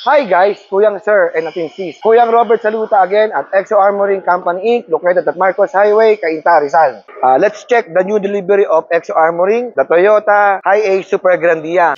Hi guys, Kuyang Sir and ating sis. Kuyang Robert Saluta again at Exo Armoring Company Inc. located at Marcos Highway, Cainta, Rizal. Let's check the new delivery of Exo Armoring, the Toyota Hi-Ace Super Grandia.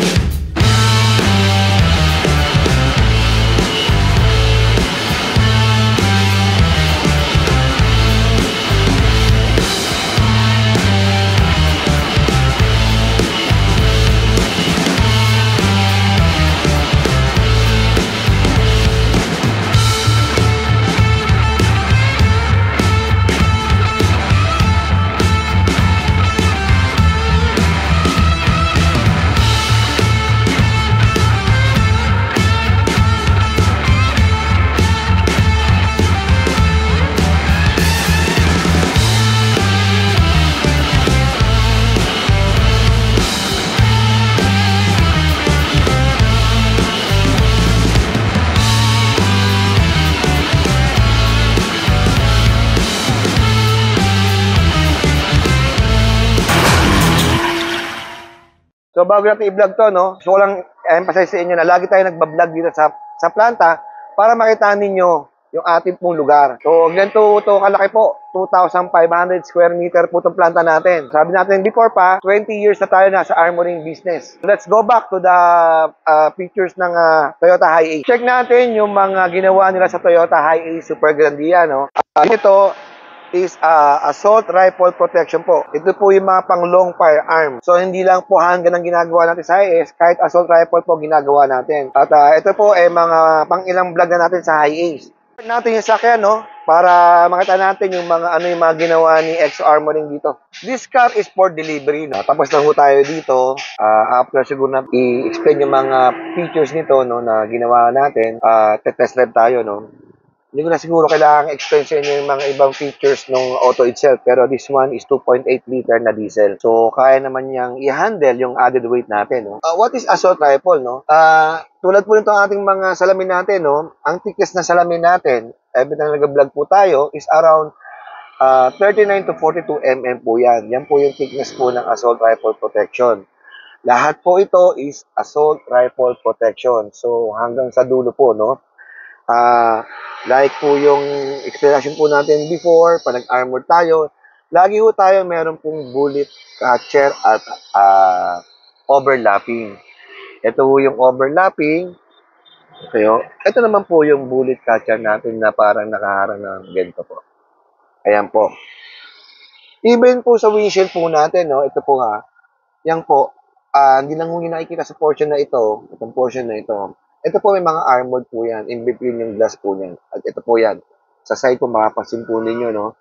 So bago natin i-vlog to, no, gusto ko lang emphasize sa inyo na lagi tayo nagbablog dito sa planta para makita ninyo yung ating pong lugar. So ganito to kalaki po, 2,500 square meter po itong planta natin. Sabi natin before pa, 20 years na tayo na sa armoring business. Let's go back to the features ng Toyota Hi-Ace. Check natin yung mga ginawa nila sa Toyota Hi-Ace Super Grandia, no. Ito is assault rifle protection po. Ito po yung mga pang long firearm. So hindi lang po handgun ang ginagawa natin sa IS, kahit assault rifle po ginagawa natin. At ito po ay mga pang ilang vlog na natin sa Hi-Ace. Natin yung sakyan, no, para makita natin yung mga ano yung mga ginawa ni Exo Armoring dito. This car is for delivery, no. Tapos na ho tayo dito. After siguro na i-explain yung mga features nito, no, na ginawa natin, test drive tayo, no. Hindi ko na siguro kailangang explain sa inyo yung mga ibang features ng auto itself. Pero this one is 2.8 liter na diesel. So, kaya naman niyang i-handle yung added weight natin. No? What is assault rifle? No? Tulad po nito ating mga salamin natin, no? Ang thickness na salamin natin, every time nag-vlog po tayo, is around 39 to 42 mm po yan. Yan po yung thickness po ng assault rifle protection. Lahat po ito is assault rifle protection. So, hanggang sa dulo po, no? Like po yung explanation po natin before, pag nag-armor tayo, lagi po tayo meron pong bullet catcher at overlapping. Ito po yung overlapping. Ito naman po yung bullet catcher natin na parang nakaharang ng ganito po. Ayan po. Even po sa windshield po natin, no, ito po nga, yan po, hindi lang yung nakikita sa portion na ito, itong portion na ito. Ito po may mga armored po yan, in between yung glass po niyan. At ito po yan. Sa side po makapasin po ninyo, no?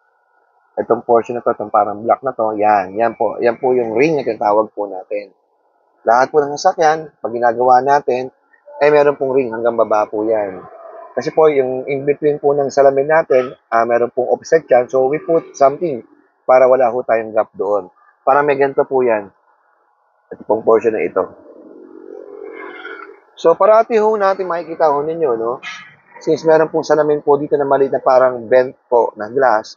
Itong portion na to, itong parang black na to, yan po. Yan po yung ring na tinatawag po natin. Lahat po ng sasakyan, pag ginagawa natin, meron pong ring hanggang baba po yan. Kasi po, yung in between po ng salamin natin, meron pong offset yan. So, we put something para wala ho tayong gap doon. Para may ganito po yan. Ito pong portion na ito. So, parati ho natin makikita ho ninyo, no? Since meron pong salamin po dito na maliit na parang bent po na glass,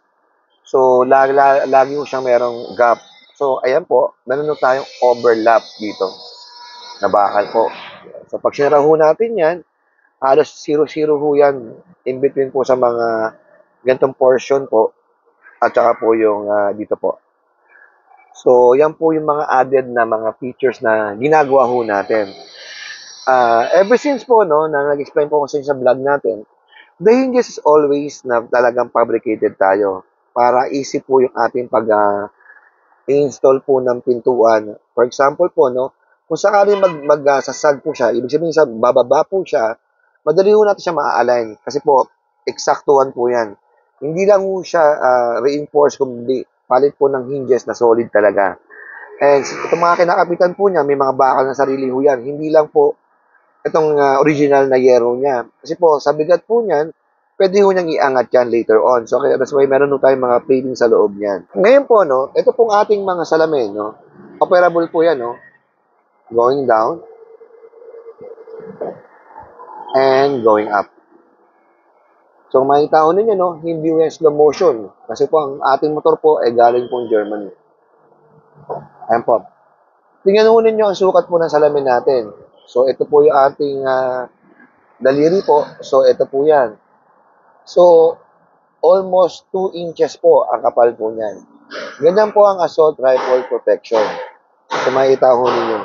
so, lagi ho siyang merong gap. So, ayan po, meron ho tayong overlap dito na bakal po. So, pag sinara ho natin yan, halos 0-0 ho yan in between po sa mga gantong portion po at saka po yung dito po. So, yan po yung mga added na mga features na ginagawa ho natin. Ever since po, no, na nag-explain po kasi sa vlog natin, the hinges is always na talagang fabricated tayo para easy po yung ating pag-install po ng pintuan. For example po, no, kung sakaling magsasag po siya, ibig sabihin sa bababa po siya, madali po natin siya ma-align kasi po, eksaktuhan po yan. Hindi lang po siya reinforced, kundi palit po ng hinges na solid talaga. And itong mga kinakapitan po niya, may mga bakal na sarili po yan. Hindi lang po itong original na yero niya. Kasi po, sa bigat po niyan, pwede ho niyang iangat yan later on. So, kaya that's why meron ho tayong mga plating sa loob niyan. Ngayon po, no, ito pong ating mga salamin, no, operable po yan, no, going down and going up. So, makikita ho ninyo, no, hindi yan slow motion. Kasi po, ang ating motor po ay galing po Germany. Ayan po. Tingnan ho ninyo ang sukat po ng salamin natin. So, ito po yung ating daliri po. So, ito po yan. So, almost 2 inches po ang kapal po niyan. Ganyan po ang assault rifle protection. So, makikita ho ninyo.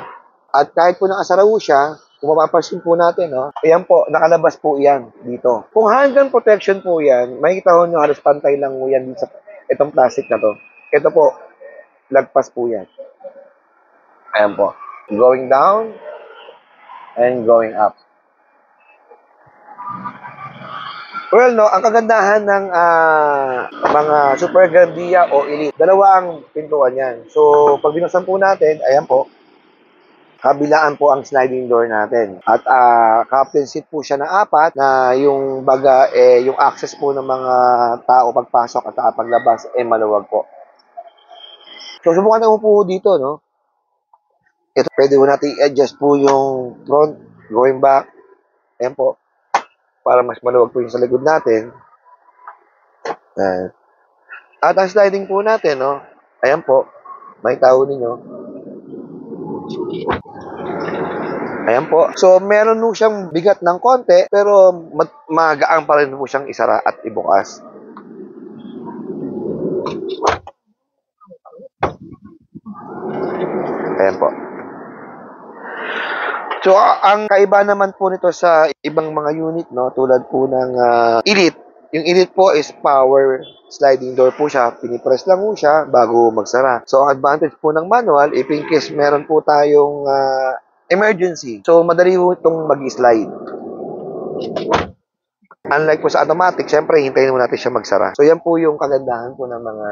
At kahit po nakasara ho siya, kung mapapansin po natin, no, ayan po, nakalabas po yan dito. Kung handgun protection po yan, makikita ho nyo, halos pantay lang ho yan sa itong plastic na to. Ito po, lagpas po yan. Ayan po. Going down and going up. Well, no, ang kagandahan ng mga Super Grandia o Elite, dalawa ang pintuan yan. So, pag binuksan po natin, ayan po, kabilaan po ang sliding door natin. At captain seat po siya na 4 na yung baga, yung access po ng mga tao pagpasok at paglabas, maluwag po. So, subukan naman po dito, no? Ito, pwede po natin i-adjust po yung front, going back. Ayan po. Para mas maluwag po yung sa likod natin. At ang sliding po natin, no? Ayan po. May tao ninyo. Ayan po. So, meron po siyang bigat ng konti, pero magaang pa rin po siyang isara at ibukas. Ayan po. So, ang kaiba naman po nito sa ibang mga unit, no, tulad po ng Elite. Yung Elite po is power sliding door po siya. Pinipress lang po siya bago magsara. So, ang advantage po ng manual, if in case meron po tayong emergency, so madali po itong mag-slide. Unlike po sa automatic, syempre, hintayin mo natin siya magsara. So, yan po yung kagandahan po ng mga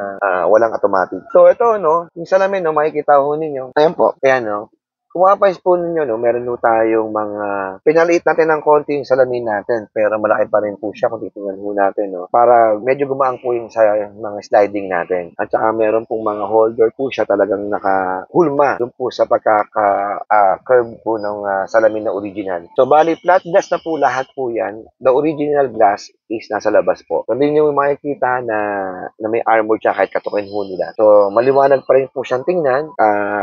walang automatic. So, ito, no, yung salamin, no, makikita ho ninyo. Ayan po. Ayan, no. Kung mapapais po ninyo, no, meron po tayong mga, pinaliit natin ng konti yung salamin natin, pero malaki pa rin po siya kung titingnan po natin, no, para medyo gumaan po yung sa mga sliding natin. At saka meron pong mga holder po siya talagang nakahulma doon po sa pagkaka-curve po ng salamin na original. So, bali, flat glass na po lahat po yan. The original glass is nasa labas po. So, hindi nyo makikita na may armor siya kahit katukin ho nila. So, maliwanag pa rin po siyang tingnan,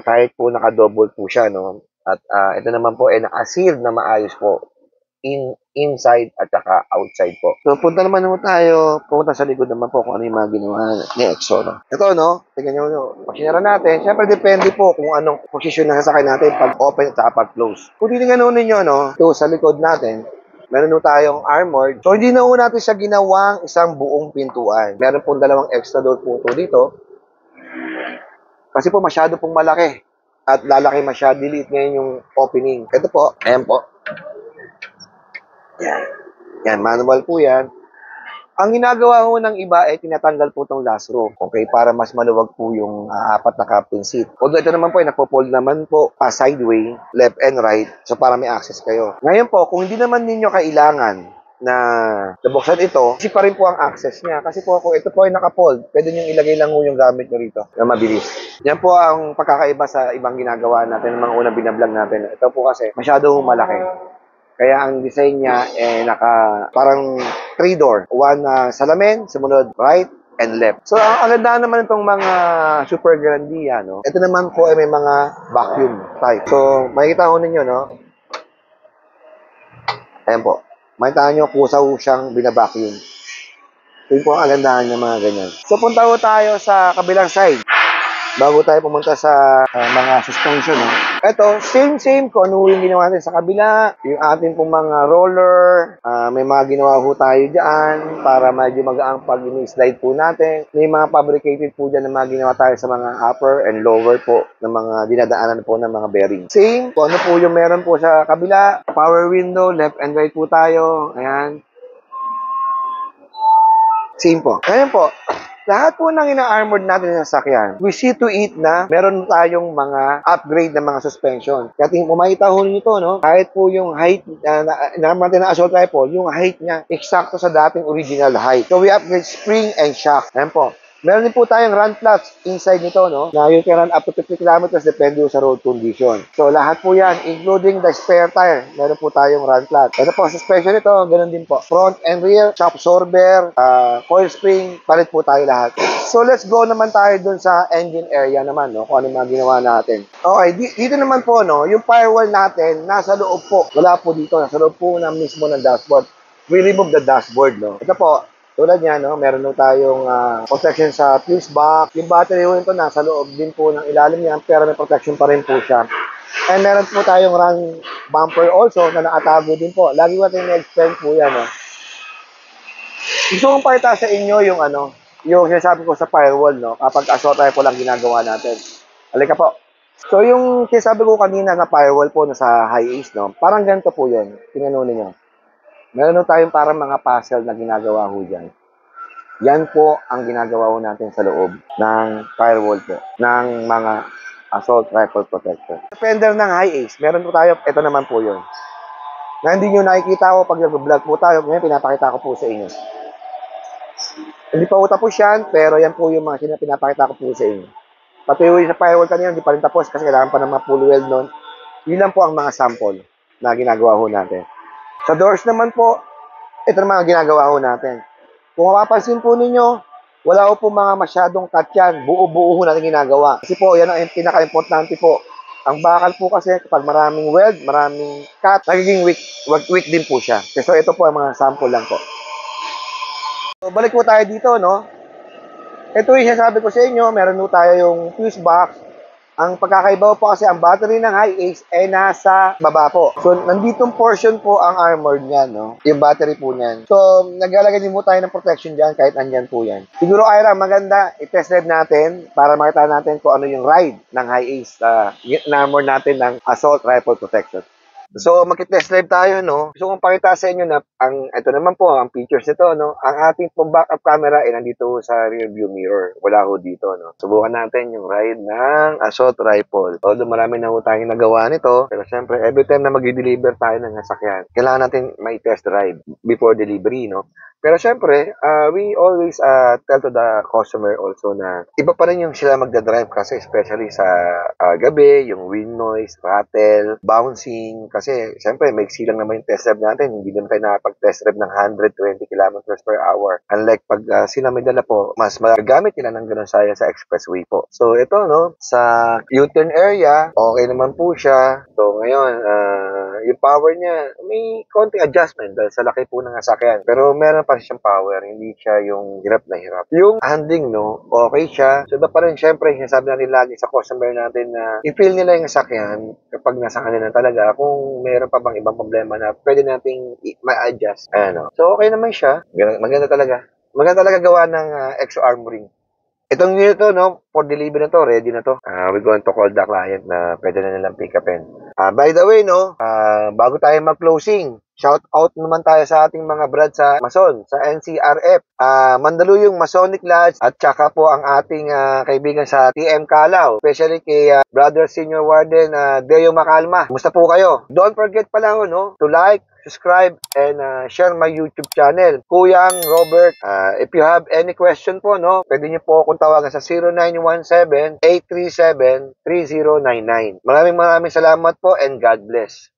kahit po naka-double po siya, no? At ito naman po ay naka-sealed na maayos po. Inside at saka outside po. So, punta sa likod naman po kung ano yung mga ginawa ni Exo, no? Ito, no? Tingnan nyo, no? Pag sinara natin, syempre depende po kung anong posisyon na sasakay natin pag open at saka pag close. Kung titingnan ninyo, no? Ito, sa likod natin, meron po tayong armored. So, hindi na po natin siya ginawang isang buong pintuan. Meron pong dalawang extra door po dito. Kasi po masyado pong malaki. At lalaki masyado, liit ngayon yung opening. Ito po, ayan po. Yan. Yan, manual po yan. Ang ginagawa ho ng iba ay tinatanggal po itong last row. Okay, para mas maluwag po yung 4 na captain seat. Although ito naman po ay nagpo-fold naman po sideway, left and right. So para may access kayo. Ngayon po, kung hindi naman ninyo kailangan na nabuksan ito, kasi pa rin po ang access niya. Kasi po kung ito po ay naka-fold, pwede nyo ilagay lang ho yung gamit nyo rito na mabilis. Yan po ang pagkakaiba sa ibang ginagawa natin, ng mga unang binablog natin. Ito po kasi masyado malaki. Kaya ang design niya parang 3 door. One salamin, sumunod right and left. So ang ganda naman itong mga Super Grandia, no? Ito naman po ay may mga vacuum type. So makikita ko ninyo, no? Ayan po. Makikita nyo kusa siyang binabacuum. Ito po ang kagandahan ng mga ganyan. So punta ko tayo sa kabilang side. Bago tayo pumunta sa mga suspension, no? Ito, same kung ano yung ginawa natin sa kabila. Yung ating pong mga roller, may mga ginawa po tayo dyan para medyo magaang pag slide po natin. May mga fabricated po dyan na mga ginawa tayo sa mga upper and lower po ng mga dinadaanan po ng mga bearing. Same, kung ano po yung meron po sa kabila. Power window, left and right po tayo. Ayan. Same po. Ayan po. Lahat po ng ina-armored natin sa sasakyan, we see to it na meron tayong mga upgrade ng mga suspension. Kaya kung makita ho nito, no, kahit po yung height natin na assault rifle, yung height niya, eksakto sa dating original height. So we upgrade spring and shock. Ayan po. Meron din po tayong run flats inside nito, no? Na you can run up to 50 kilometers depende sa road condition. So, lahat po yan, including the spare tire. Meron po tayong run flat. Ito po, suspension nito, ganun din po. Front and rear, shock absorber, coil spring, palit po tayo lahat. So, let's go naman tayo dun sa engine area naman, no? Kung ano mga ginawa natin. Okay, dito naman po, no? Yung firewall natin, nasa loob po. Wala po dito, nasa loob po na mismo ng dashboard. We remove the dashboard, no? Ito po, tulad niya, no, meron po tayong protection sa fuse box. Yung battery po nito nasa loob din po ng ilalim niya, pero may protection pa rin po siya. And meron po tayong run bumper also na nakatago din po. Lagi ko natin na-explain po yan. No? Gusto kong pakita sa inyo yung yung sinasabi ko sa firewall, no, kapag assault rifle lang ginagawa natin. Halika po. So yung sinasabi ko kanina na firewall po na sa high ace, no, parang ganito po yun. Tingnan niyo. Meron tayong parang mga puzzle na ginagawa ho dyan. Yan po ang ginagawa ho natin sa loob ng firewall po, ng mga assault rifle protector. Defender ng high ace, meron po tayo, ito naman po yun. Na hindi nyo nakikita ko pag nag-vlog po tayo, ngayon pinapakita ko po sa inyo. Hindi pa po tapos yan, pero yan po yung mga pinapakita ko po sa inyo. Pati yung sa firewall kanina, hindi pa rin tapos kasi kailangan pa ng mga full weld nun. Yun lang po ang mga sample na ginagawa ho natin. Sa doors naman po, ito naman ang ginagawa ho natin. Kung mapapansin po ninyo, wala po mga masyadong cut yan. Buo-buo ho natin ginagawa. Kasi po, yan ang pinaka-importante po. Ang bakal po kasi kapag maraming weld, maraming cut, nagiging weak din po siya. So ito po ang mga sample lang po. So, balik po tayo dito, no? Ito yung sinasabi ko sa inyo, meron po tayo yung fuse box. Ang pagkakaiba po kasi ang battery ng high ace ay nasa baba po. So, nanditong portion po ang armored niyan, no? Yung battery po niyan. So, naglalagay din po tayo ng protection dyan kahit andyan po yan. Siguro, Ira, maganda i-test drive natin para makita natin kung ano yung ride ng high ace na armor natin ng assault rifle protection. So, magki-test drive tayo, no? Gusto kong pakita sa inyo na ito naman po, ang features nito, no? Ang ating pong backup camera ay nandito sa rear view mirror. Wala ho dito, no? Subukan natin yung ride ng assault rifle. Although marami na ho tayong nagawa nito, pero syempre, every time na mag-deliver tayo ng sasakyan, kailangan natin may test drive before delivery, no? Pero syempre, we always tell to the customer also na iba pa rin yung sila magdadrive kasi especially sa gabi, yung wind noise, rattle, bouncing, kasi syempre may lang naman yung test drive natin, hindi naman tayo nakapag-test drive ng 120 kilometers per hour. Unlike pag sila may dala po, mas magagamit nila ng ganun sa expressway po. So ito, no, sa U-turn area, okay naman po siya. So ngayon, yung power niya, may konting adjustment dahil sa laki po ng sasakyan. Pero meron pa siyang power, hindi siya yung hirap na hirap. Yung handling, no, okay siya. So iba pa rin, syempre, sinasabi natin lagi sa customer natin na i-feel nila yung sasakyan kapag nasa kanila talaga kung meron pa bang ibang problema na pwede nating ma-adjust. Ano. So okay naman siya. Maganda talaga. Maganda talaga gawa ng exo armoring. Itong unit to, no, for delivery na to, ready na to. We're going to call the client na pwede na nilang pick upin. By the way, no, bago tayo mag-closing, shout out naman tayo sa ating mga brad sa Mason, sa NCRF, Mandaluyong Masonic Lodge, at tsaka po ang ating kaibigan sa TM Calao, especially kay Brother Senior Warden Deo Macalma. Kumusta po kayo? Don't forget pala, no, to like, subscribe, and share my YouTube channel, Kuyang Robert. If you have any question po, no, pwede niyo po akong tawagan sa 0917-837-3099. Maraming salamat po and God bless.